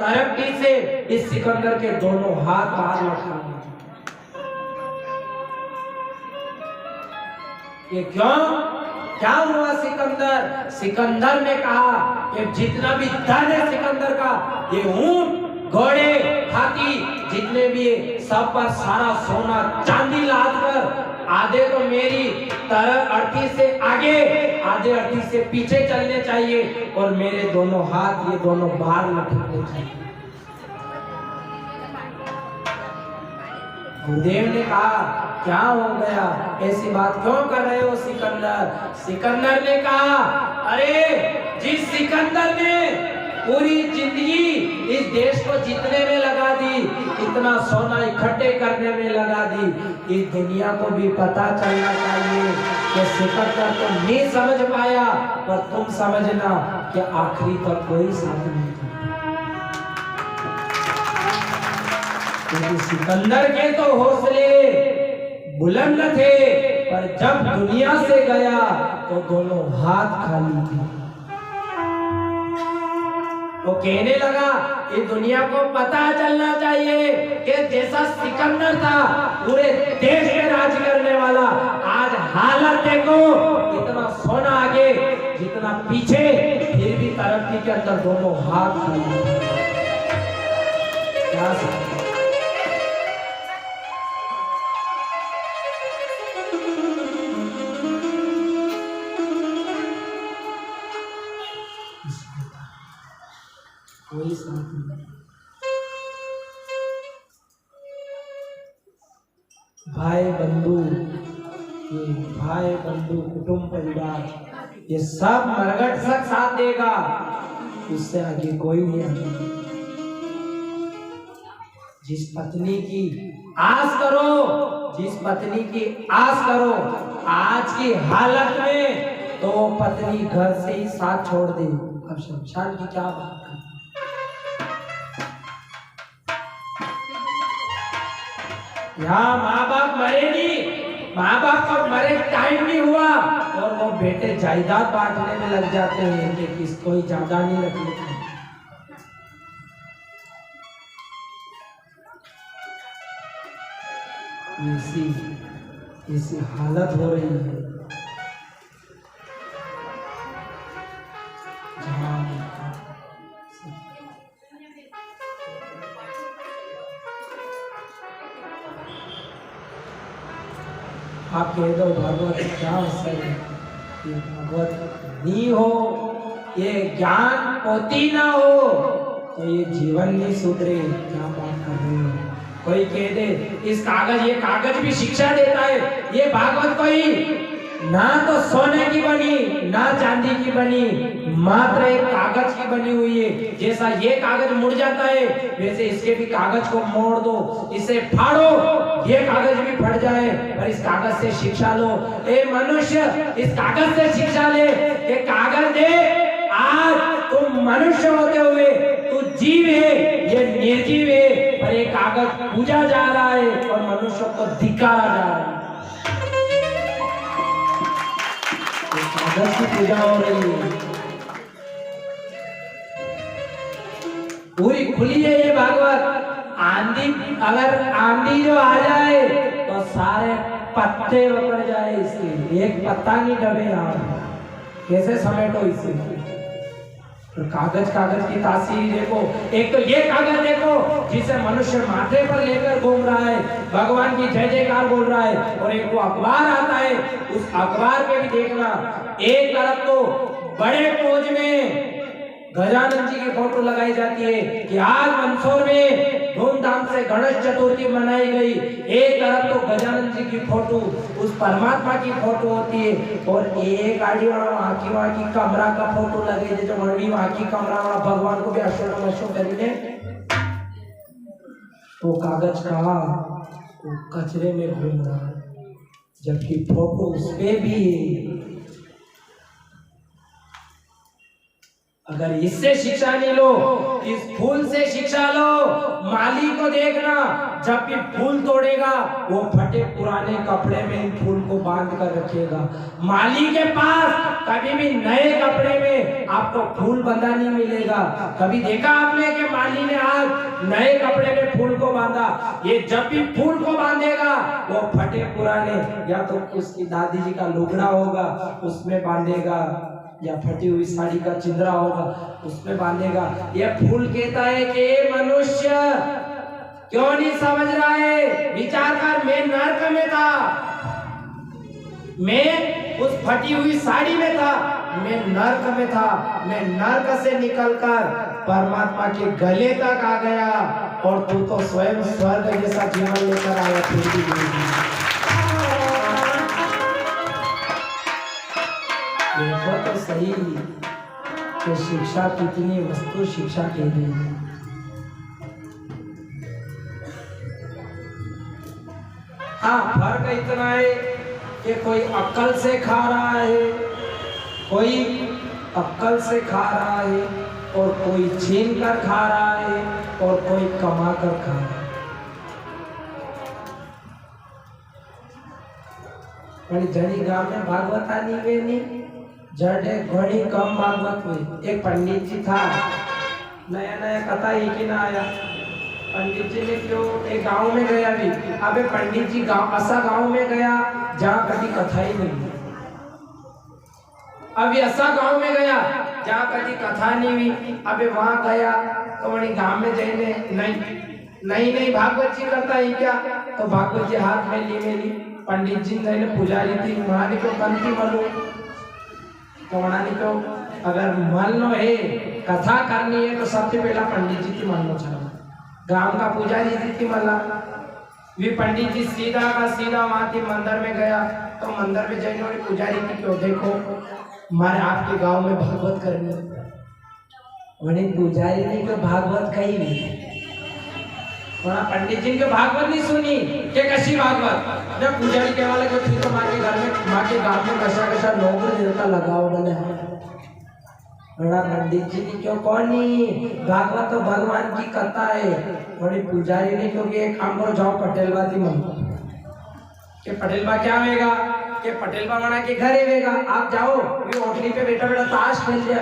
तरक्की से इस सिकंदर के दोनों हाथ बाहर लटका दिए। ये क्यों? क्या हुआ सिकंदर? सिकंदर ने कहा कि जितना भी धन है सिकंदर का, ये ऊंट, घोड़े, हाथी जितने भी है, सब पर सारा सोना चांदी लाद कर आधे तो मेरी अर्थी से आगे, आधे अर्थी से पीछे चलने चाहिए और मेरे दोनों हाथ ये दोनों बाहर लटकने चाहिए। गुरुदेव ने कहा क्या हो गया, ऐसी बात क्यों कर रहे हो सिकंदर? सिकंदर ने कहा अरे जिस सिकंदर ने पूरी जिंदगी इस देश को जीतने में लगा दी, इतना सोना इकट्ठे करने में लगा दी, इस दुनिया को भी पता चलना चाहिए कि सिकंदर तो नहीं समझ पाया, पर तुम समझना कि आखिरी तक कोई साथ नहीं था। क्योंकि सिकंदर के तो हौसले बुलंद थे, पर जब दुनिया से गया तो दोनों हाथ खाली थे। वो कहने लगा कि दुनिया को पता चलना चाहिए कि जैसा सिकंदर था पूरे देश में राज करने वाला, आज हालत देखो, इतना सोना आगे जितना पीछे, फिर भी तरक्की के अंदर दोनों हाथ खाली। क्या कोई साथ नहीं। भाई बंधु, ये भाई बंधु कुटुंब परिवार ये सब मरगट सक साथ देगा, उससे आगे कोई नहीं आगे। जिस पत्नी की आस करो, जिस पत्नी की आस करो, आज की हालत में तो पत्नी घर से ही साथ छोड़ दे, अब शमशान की क्या बात है। यहाँ माँ बाप मरे नहीं, माँ बाप को मरे टाइम नहीं हुआ और वो बेटे जायदाद बांटने में लग जाते हैं कि किसको ही ज्यादा नहीं रख लेते। ऐसी हालत हो रही है जहाँ आप कह दो भागवत क्या असर है, ये भागवत नहीं हो, ये ज्ञान पोती ना हो तो ये जीवन नहीं सुधरे। क्या बात कर रहे हो? कोई कह दे इस कागज, ये कागज भी शिक्षा देता है, ये भागवत कोई ना तो सोने की बनी ना चांदी की बनी, मात्र एक कागज की बनी हुई है। जैसा ये कागज मुड़ जाता है वैसे इसके भी कागज को मोड़ दो, इसे फाड़ो, ये कागज भी फट जाए, और इस कागज से शिक्षा लो। ए मनुष्य, इस कागज से शिक्षा ले कि कागज दे, आज तुम मनुष्य होते हुए तू जीव है, ये निर्जीव है, पर ये कागज पूजा जा रहा है और मनुष्य को धिक्कारा जा रहा है। कागज की पूजा हो रही है, पूरी खुली है ये भागवत। आंधी, अगर आंधी जो आ जाए तो सारे पत्ते उतर जाए, इसके एक पत्ता नहीं डबे। यहाँ कैसे समेटो इसे? तो कागज, कागज की तासीर देखो। एक तो ये कागज देखो जिसे मनुष्य माथे पर लेकर घूम रहा है, भगवान की जय जयकार बोल रहा है, और एक वो अखबार आता है, उस अखबार पे भी देखना, एक तरफ तो बड़े पोज में गजानन जी की फोटो लगाई जाती है कि आज मंदसौर में धूमधाम से गणेश चतुर्थी मनाई गई, एक तरफ तो गजानन जी की फोटो, उस परमात्मा की फोटो होती है, और एक आड़ी वहाँ की कमरा का फोटो लगे जो वहाँ की कमरा वाला भगवान को भी अशोक करीने तो कागज का वो कचरे में घूम रहा है, जबकि फोटो उसपे भी है। अगर इससे शिक्षा नहीं लो, इस फूल से शिक्षा लो। माली को देखना, जब भी फूल तोड़ेगा वो फटे पुराने कपड़े में इन फूल को बांध कर रखेगा। माली के पास कभी भी नए कपड़े में आपको फूल बंधा नहीं मिलेगा। कभी देखा आपने कि माली ने नए कपड़े में फूल को बांधा। ये जब भी फूल को बांधेगा वो फटे पुराने या तो उसकी दादी जी का लुगड़ा होगा उसमें बांधेगा, या फटी हुई साड़ी का चिंदरा होगा उसमें बांधेगा। ये फूल कहता है कि मनुष्य क्यों नहीं समझ रहा है, विचार कर, मैं नर्क में था, मैं उस फटी हुई साड़ी में था, मैं नर्क में था, मैं नर्क से निकलकर परमात्मा के गले तक आ गया और तू तो स्वयं स्वर्ग जैसा जीवन लेकर आया। फिर भी देखो तो सही कि शिक्षा कितनी वस्तु शिक्षा के लिए। हाँ, फर्क इतना है कि कोई अक्ल से खा रहा है, कोई अक्ल से खा रहा है, और कोई छीन कर खा रहा है, और कोई कमा कर खा रहा है। पर जड़ी गांव में भागवत आनी वे नहीं, जड़े घड़ी कम भागवत हुई। एक पंडित जी था, नया नया कथा ही कि ना आया। पंडित जी ने क्यों एक गांव में गया भी, अबे पंडित जी गांव ऐसा गांव में गया जहाँ कभी कथा ही नहीं। अभी ऐसा गांव में गया जहाँ कभी कथा नहीं हुई। अबे वहां गया तो वही गांव में जाने नहीं भागवत जी करता है क्या, तो भागवत जी हाथ में ली मेरी पंडित जी ने पुजारी थी वहां को कंती मलो तो वहां को अगर मलनो है कथा करनी है तो सबसे पहला पंडित जी की मलनो चाहिए। गांव का पुजारी जी थी मला वे पंडित जी सीधा का सीधा वहां थी मंदिर में गया तो मंदिर में जाने वाली पुजारी थी क्यों देखो हमारे आपके गांव में भागवत करनी। वही पुजारी ने तो भागवत कही नहीं, वहाँ पंडित जी के भागवत नहीं सुनी के कशी भागवत। जब पुजारी के वाले को थी तो माँ के घर में माँ के गांव में कशा नौकर देवता लगाओ बोले बड़ा पंडित जी ने क्यों कौन नहीं भागवत तो भगवान की कथा है। बड़ी पुजारी ने क्योंकि एक काम करो जाओ पटेलबा थी मन के पटेलबा क्या होगा के पटेलबा मना के घर आवेगा आप जाओ ये ओटली पे बैठा बैठा ताश खेल लिया।